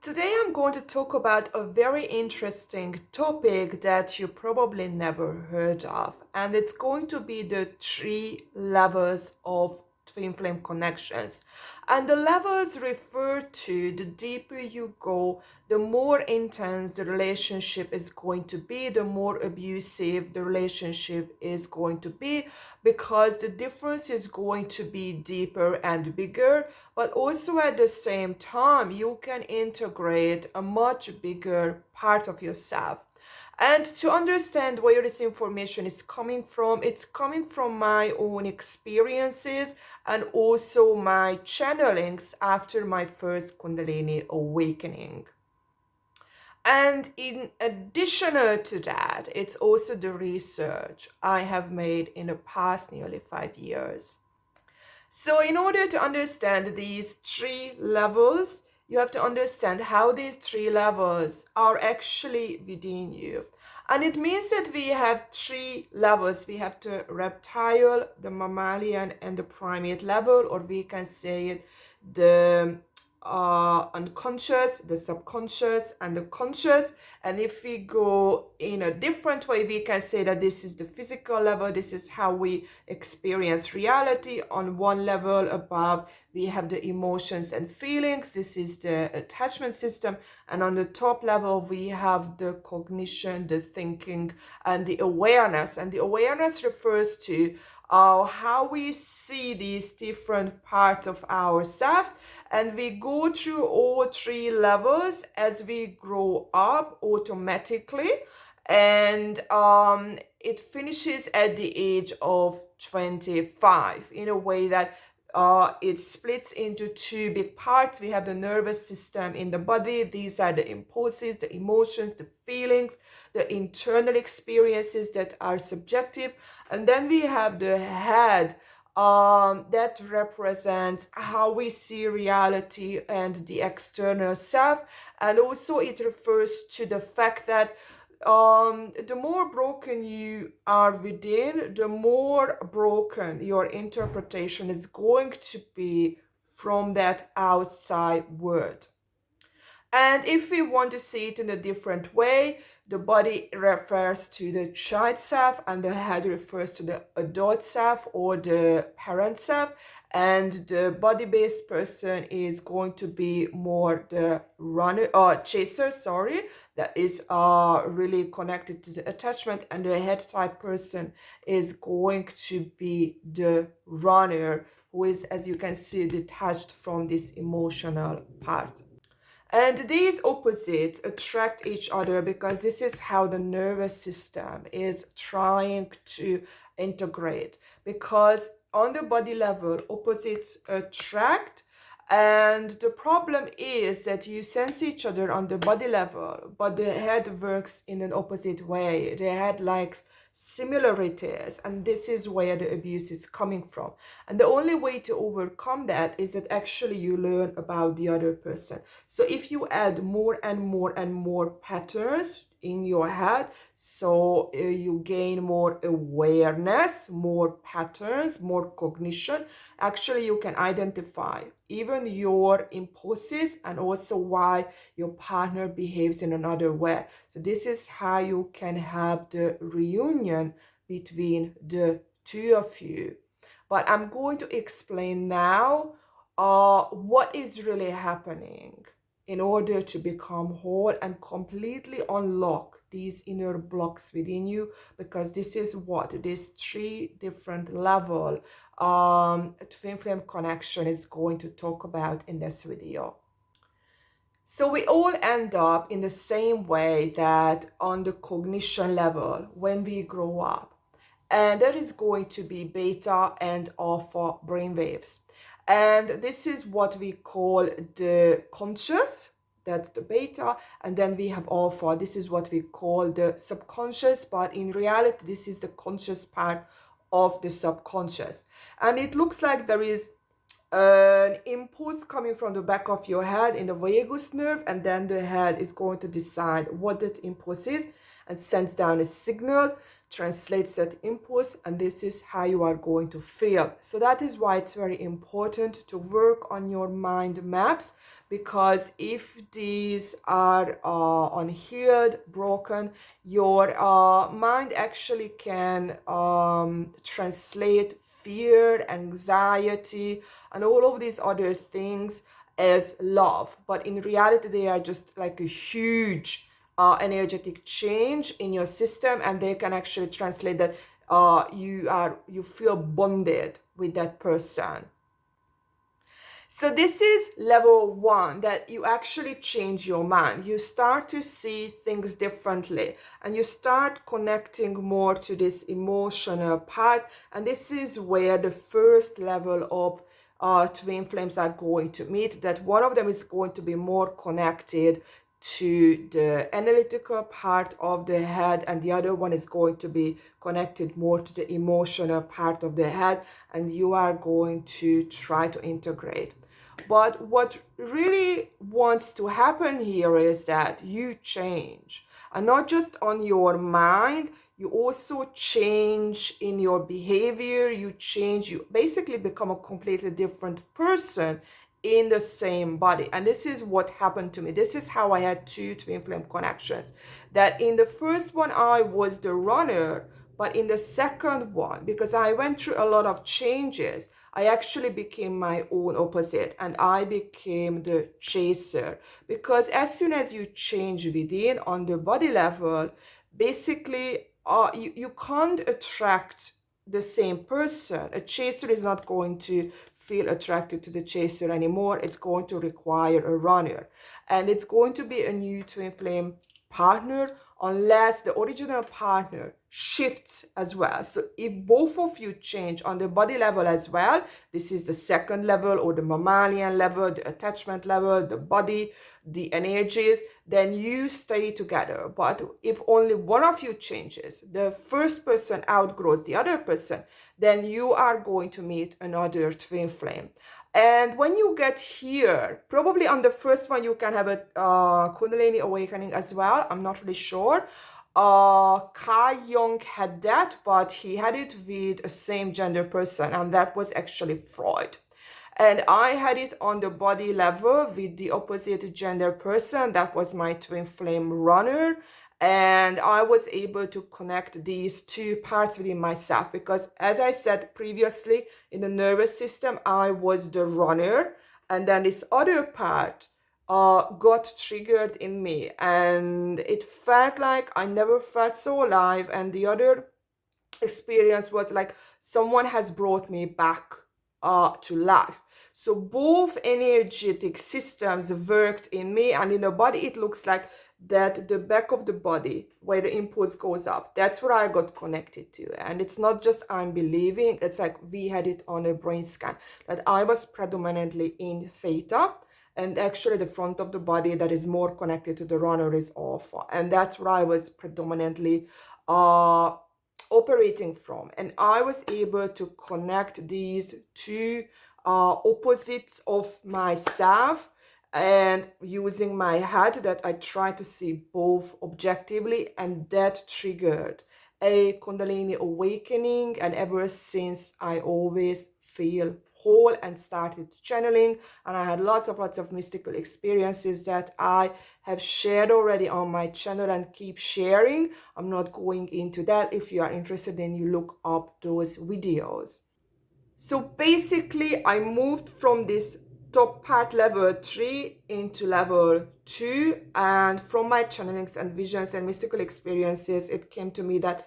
Today I'm going to talk about a very interesting topic that you probably never heard of, and it's going to be the three levels of twin flame connections. And the levels refer to the deeper you go, the more intense the relationship is going to be, the more abusive the relationship is going to be, because the difference is going to be deeper and bigger, but also at the same time, you can integrate a much bigger part of yourself. And to understand where this information is coming from, it's coming from my own experiences and also my channelings after my first Kundalini awakening. And in additional to that, it's also the research I have made in the past nearly 5 years. So, in order to understand these three levels, you have to understand how these three levels are actually within you. And it means that we have three levels. We have the reptile, the mammalian, and the primate level, or we can say it the unconscious, the subconscious, and the conscious. And if we go in a different way, we can say that this is the physical level. This is how we experience reality. On one level above, we have the emotions and feelings. This is the attachment system. And on the top level, we have the cognition, the thinking, and the awareness. And the awareness refers to how we see these different parts of ourselves, and we go through all three levels as we grow up automatically, and it finishes at the age of 25 in a way that it splits into two big parts. We have the nervous system in the body. These are the impulses, the emotions, the feelings, the internal experiences that are subjective. And then we have the head, that represents how we see reality and the external self. And also it refers to the fact that the more broken you are within, the more broken your interpretation is going to be from that outside world. And if we want to see it in a different way, the body refers to the child self and the head refers to the adult self or the parent self. And the body-based person is going to be more the runner or chaser, sorry, that is really connected to the attachment. And the head type person is going to be the runner, who is, as you can see, detached from this emotional part. And these opposites attract each other because this is how the nervous system is trying to integrate. Because on the body level, opposites attract. And the problem is that you sense each other on the body level, but the head works in an opposite way. The head likes similarities, and this is where the abuse is coming from. And the only way to overcome that is that actually you learn about the other person. So if you add more and more and more patterns in your head, so you gain more awareness, more patterns, more cognition, actually you can identify even your impulses and also why your partner behaves in another way. So this is how you can have the reunion between the two of you. But I'm going to explain now what is really happening in order to become whole and completely unlock these inner blocks within you, because this is what this three different level twin flame connection is going to talk about in this video. So we all end up in the same way that on the cognition level when we grow up. And there is going to be beta and alpha brainwaves. And this is what we call the conscious, that's the beta. And then we have alpha, this is what we call the subconscious. But in reality, this is the conscious part of the subconscious. And it looks like there is an impulse coming from the back of your head in the vagus nerve, and then the head is going to decide what that impulse is and sends down a signal, translates that impulse, and this is how you are going to feel. So that is why it's very important to work on your mind maps, because if these are unhealed, broken, your mind actually can translate fear, anxiety, and all of these other things as love. But in reality, they are just like a huge energetic change in your system, and they can actually translate that you feel bonded with that person. So this is level one, that you actually change your mind. You start to see things differently, and you start connecting more to this emotional part. And this is where the first level of twin flames are going to meet, that one of them is going to be more connected to the analytical part of the head, and the other one is going to be connected more to the emotional part of the head, and you are going to try to integrate. But what really wants to happen here is that you change, and not just on your mind, you also change in your behavior, you change, you basically become a completely different person in the same body. And this is what happened to me. This is how I had two twin flame connections. That in the first one, I was the runner, but in the second one, because I went through a lot of changes, I actually became my own opposite, and I became the chaser. Because as soon as you change within on the body level, basically you can't attract the same person. A chaser is not going to feel attracted to the chaser anymore. It's going to require a runner, and it's going to be a new twin flame partner unless the original partner shifts as well. So if both of you change on the body level as well, this is the second level, or the mammalian level, the attachment level, the body, the energies, then you stay together. But if only one of you changes, the first person outgrows the other person, then you are going to meet another twin flame. And when you get here, probably on the first one, you can have a Kundalini awakening as well. I'm not really sure. Kai Jung had that, but he had it with a same gender person, and that was actually Freud. And I had it on the body level with the opposite gender person. That was my twin flame runner. And I was able to connect these two parts within myself, because as I said previously, in the nervous system, I was the runner. And then this other part got triggered in me, and it felt like I never felt so alive. And the other experience was like someone has brought me back to life. So both energetic systems worked in me, and in the body it looks like that the back of the body where the impulse goes up, that's what I got connected to. And it's not just I'm believing, it's like we had it on a brain scan, that I was predominantly in theta, and actually the front of the body that is more connected to the runner is alpha, and that's where I was predominantly operating from. And I was able to connect these two opposites of myself, and using my head, that I try to see both objectively, and that triggered a Kundalini awakening. And ever since, I always feel whole and started channeling, and I had lots of mystical experiences that I have shared already on my channel and keep sharing. I'm not going into that. If you are interested, then you look up those videos. So basically, I moved from this top part level 3 into level 2, and from my channelings and visions and mystical experiences, it came to me that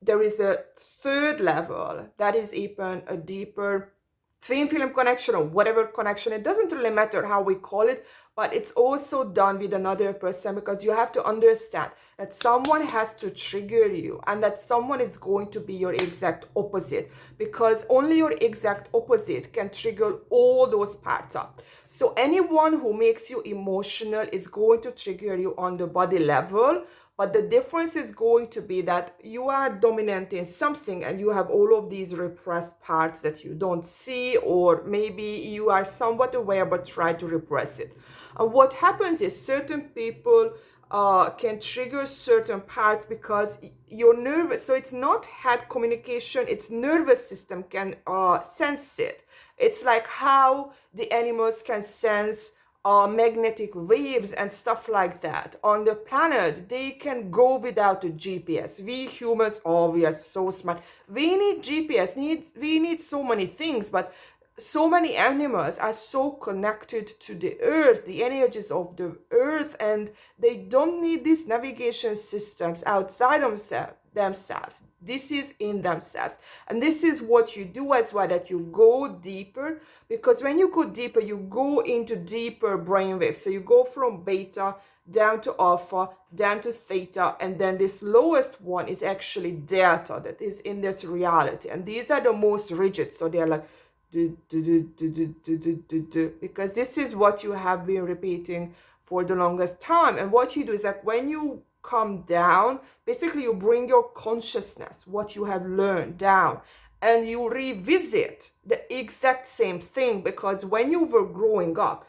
there is a third level that is even a deeper twin flame connection, or whatever connection. It doesn't really matter how we call it, but it's also done with another person, because you have to understand that someone has to trigger you, and that someone is going to be your exact opposite, because only your exact opposite can trigger all those parts up. So anyone who makes you emotional is going to trigger you on the body level. But the difference is going to be that you are dominant in something, and you have all of these repressed parts that you don't see, or maybe you are somewhat aware but try to repress it. And what happens is certain people can trigger certain parts because you're nervous. So it's not head communication, it's nervous system can sense it. It's like how the animals can sense magnetic waves and stuff like that. On the planet, they can go without a GPS. We humans, oh, we are so smart. We need GPS, we need so many things, but so many animals are so connected to the earth, the energies of the earth, and they don't need these navigation systems outside themselves. This is in themselves, and this is what you do as well, that you go deeper, because when you go deeper, you go into deeper brainwaves. So you go from beta down to alpha, down to theta, and then this lowest one is actually delta, that is in this reality. And these are the most rigid, so they're like because this is what you have been repeating for the longest time. And what you do is that when you come down, basically you bring your consciousness, what you have learned, down, and you revisit the exact same thing, because when you were growing up,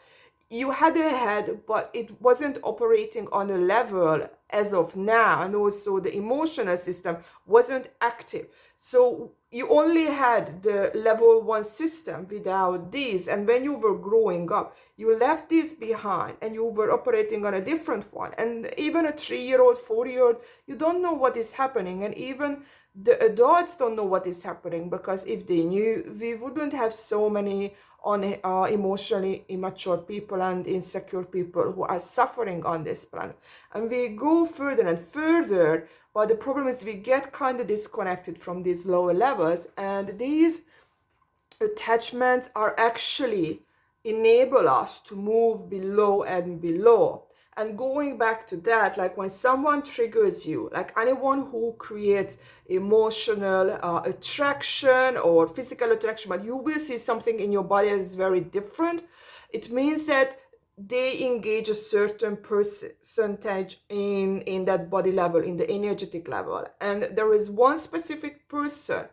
you had a head, but it wasn't operating on a level as of now, and also the emotional system wasn't active. So you only had the level 1 system without these, and when you were growing up, you left this behind and you were operating on a different one. And even a 3-year-old, 4-year-old, you don't know what is happening, and even the adults don't know what is happening, because if they knew, we wouldn't have so many emotionally immature people and insecure people who are suffering on this planet. And we go further and further, but the problem is we get kind of disconnected from these lower levels, and these attachments are actually enable us to move below and below. And going back to that, like when someone triggers you, like anyone who creates emotional attraction or physical attraction, but you will see something in your body that is very different, it means that they engage a certain percentage in that body level, in the energetic level. And there is one specific person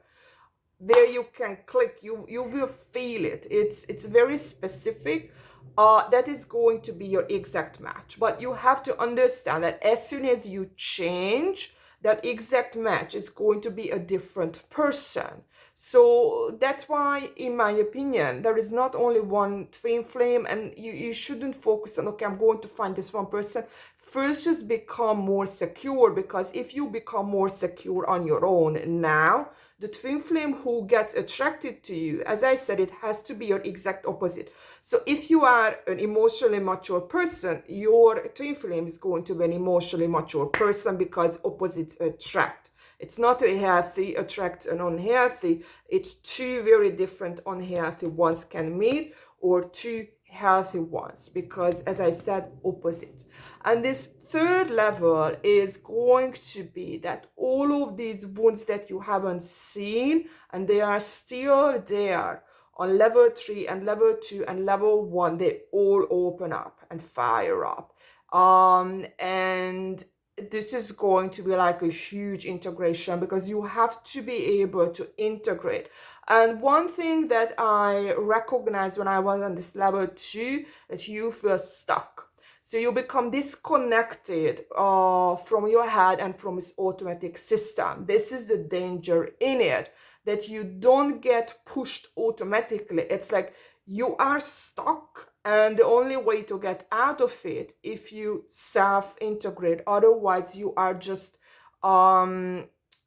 where you can click, you will feel it. It's very specific. That is going to be your exact match. But you have to understand that as soon as you change, that exact match is going to be a different person. So that's why, in my opinion, there is not only one twin flame, and you shouldn't focus on, okay, I'm going to find this one person. First, just become more secure, because if you become more secure on your own now, the twin flame who gets attracted to you, as I said, it has to be your exact opposite. So if you are an emotionally mature person, your twin flame is going to be an emotionally mature person, because opposites attract. It's not a healthy attracts an unhealthy. It's two very different unhealthy ones can meet, or two healthy ones, because, as I said, opposites. And this third level is going to be that all of these wounds that you haven't seen, and they are still there on level 3 and level 2 and level 1, they all open up and fire up. And this is going to be like a huge integration, because you have to be able to integrate. And one thing that I recognized when I was on this level 2, that you feel stuck. So you become disconnected from your head and from its automatic system. This is the danger in it, that you don't get pushed automatically. It's like you are stuck, and the only way to get out of it, if you self-integrate. Otherwise, you are just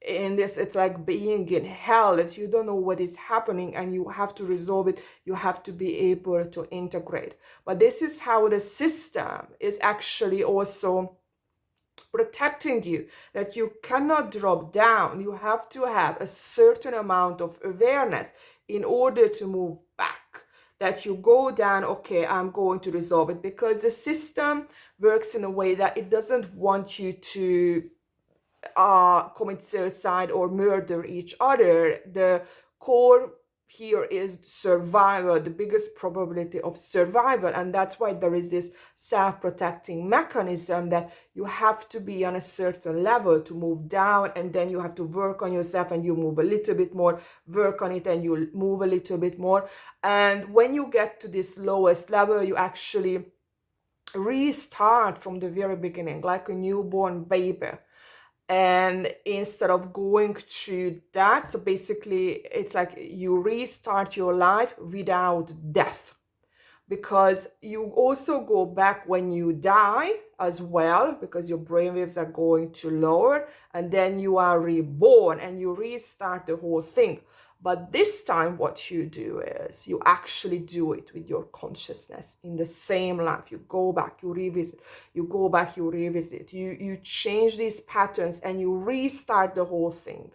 in this, it's like being in hell, that you don't know what is happening, and you have to resolve it. You have to be able to integrate. But this is how the system is actually also protecting you, that you cannot drop down. You have to have a certain amount of awareness in order to move back, that you go down, okay, I'm going to resolve it, because the system works in a way that it doesn't want you to commit suicide or murder each other. The core here is survival, the biggest probability of survival, and that's why there is this self-protecting mechanism, that you have to be on a certain level to move down, and then you have to work on yourself, and you move a little bit more, work on it, and you move a little bit more. And when you get to this lowest level, you actually restart from the very beginning, like a newborn baby. And instead of going through that, so basically it's like you restart your life without death, because you also go back when you die as well, because your brainwaves are going to lower, and then you are reborn and you restart the whole thing. But this time what you do is you actually do it with your consciousness in the same life. You go back, you revisit, you go back, you revisit, you change these patterns and you restart the whole thing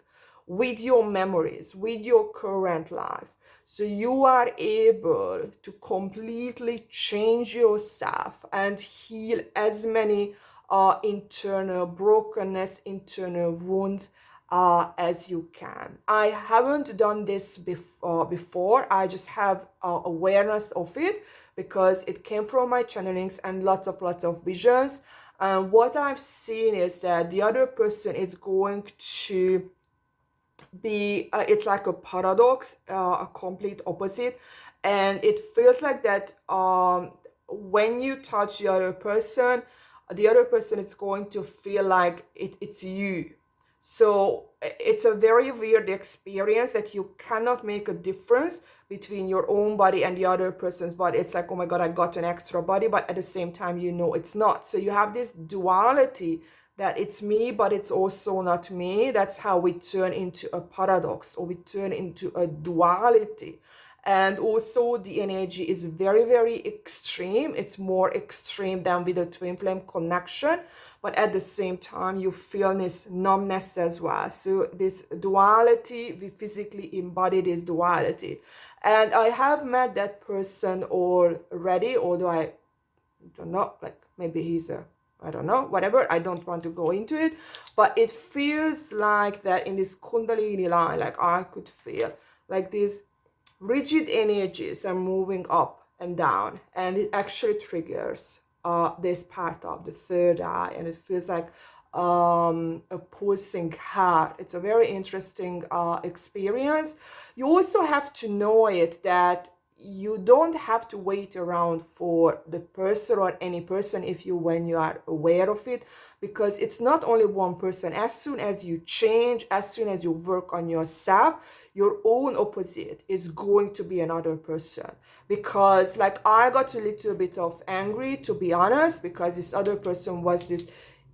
with your memories, with your current life. So you are able to completely change yourself and heal as many internal brokenness, internal wounds as you can. I haven't done this before. I just have awareness of it because it came from my channelings and lots of visions. And what I've seen is that the other person is going to be it's like a paradox, a complete opposite, and it feels like that when you touch the other person is going to feel like it's you. So it's a very weird experience that you cannot make a difference between your own body and the other person's body. It's like, oh my god, I got an extra body, but at the same time you know it's not. So you have this duality that it's me, but it's also not me. That's how we turn into a paradox, or we turn into a duality. And also the energy is very extreme. It's more extreme than with a twin flame connection, but at the same time you feel this numbness as well. So this duality, we physically embody this duality. And I have met that person already, although I don't know, like maybe he's a, I don't know, whatever, I don't want to go into it, but it feels like that in this Kundalini line, like I could feel like these rigid energies are moving up and down, and it actually triggers this part of the third eye, and it feels like a pulsing heart. It's a very interesting experience. You also have to know it that you don't have to wait around for the person or any person when you are aware of it, because it's not only one person. As soon as you change, as soon as you work on yourself, your own opposite is going to be another person. Because like I got a little bit of angry, to be honest, because this other person was this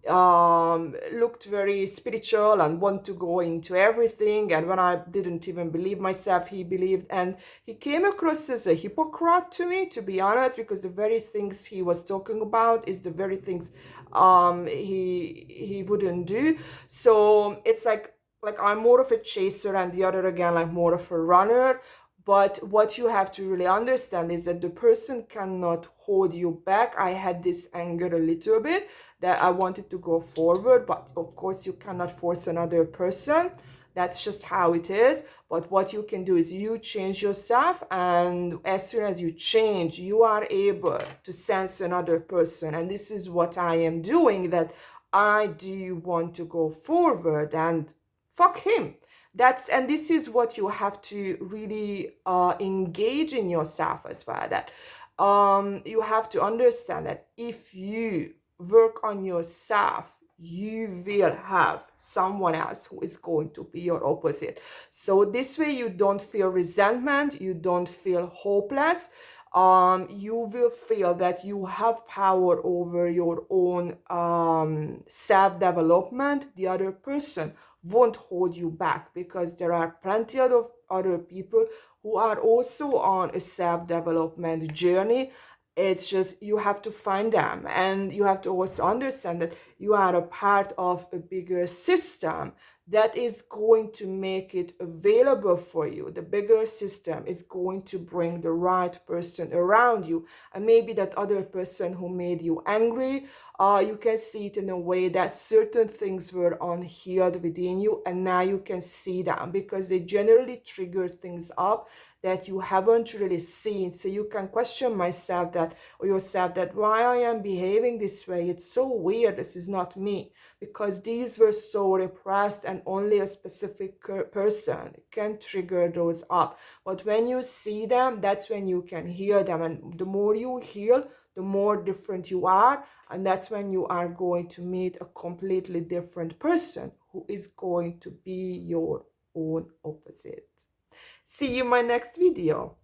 looked very spiritual and want to go into everything, and when I didn't even believe myself, he believed, and he came across as a hypocrite to me, to be honest, because the very things he was talking about is the very things he wouldn't do. So it's like I'm more of a chaser and the other again like more of a runner. But what you have to really understand is that the person cannot hold you back. I had this anger a little bit that I wanted to go forward, but of course you cannot force another person. That's just how it is. But what you can do is you change yourself, and as soon as you change, you are able to sense another person. And this is what I am doing, that I do want to go forward and fuck him. And this is what you have to really engage in yourself as well, that you have to understand that if you work on yourself, you will have someone else who is going to be your opposite. So this way you don't feel resentment, you don't feel hopeless. You will feel that you have power over your own self-development. The other person won't hold you back, because there are plenty of other people who are also on a self-development journey. It's just you have to find them, and you have to also understand that you are a part of a bigger system that is going to make it available for you. The bigger system is going to bring the right person around you. And maybe that other person who made you angry, you can see it in a way that certain things were unhealed within you, and now you can see them because they generally trigger things up that you haven't really seen. So you can question yourself that why I am behaving this way. It's so weird. This is not me, because these were so repressed, and only a specific person can trigger those up. But when you see them, that's when you can heal them. And the more you heal, the more different you are. And that's when you are going to meet a completely different person who is going to be your own opposite. See you in my next video.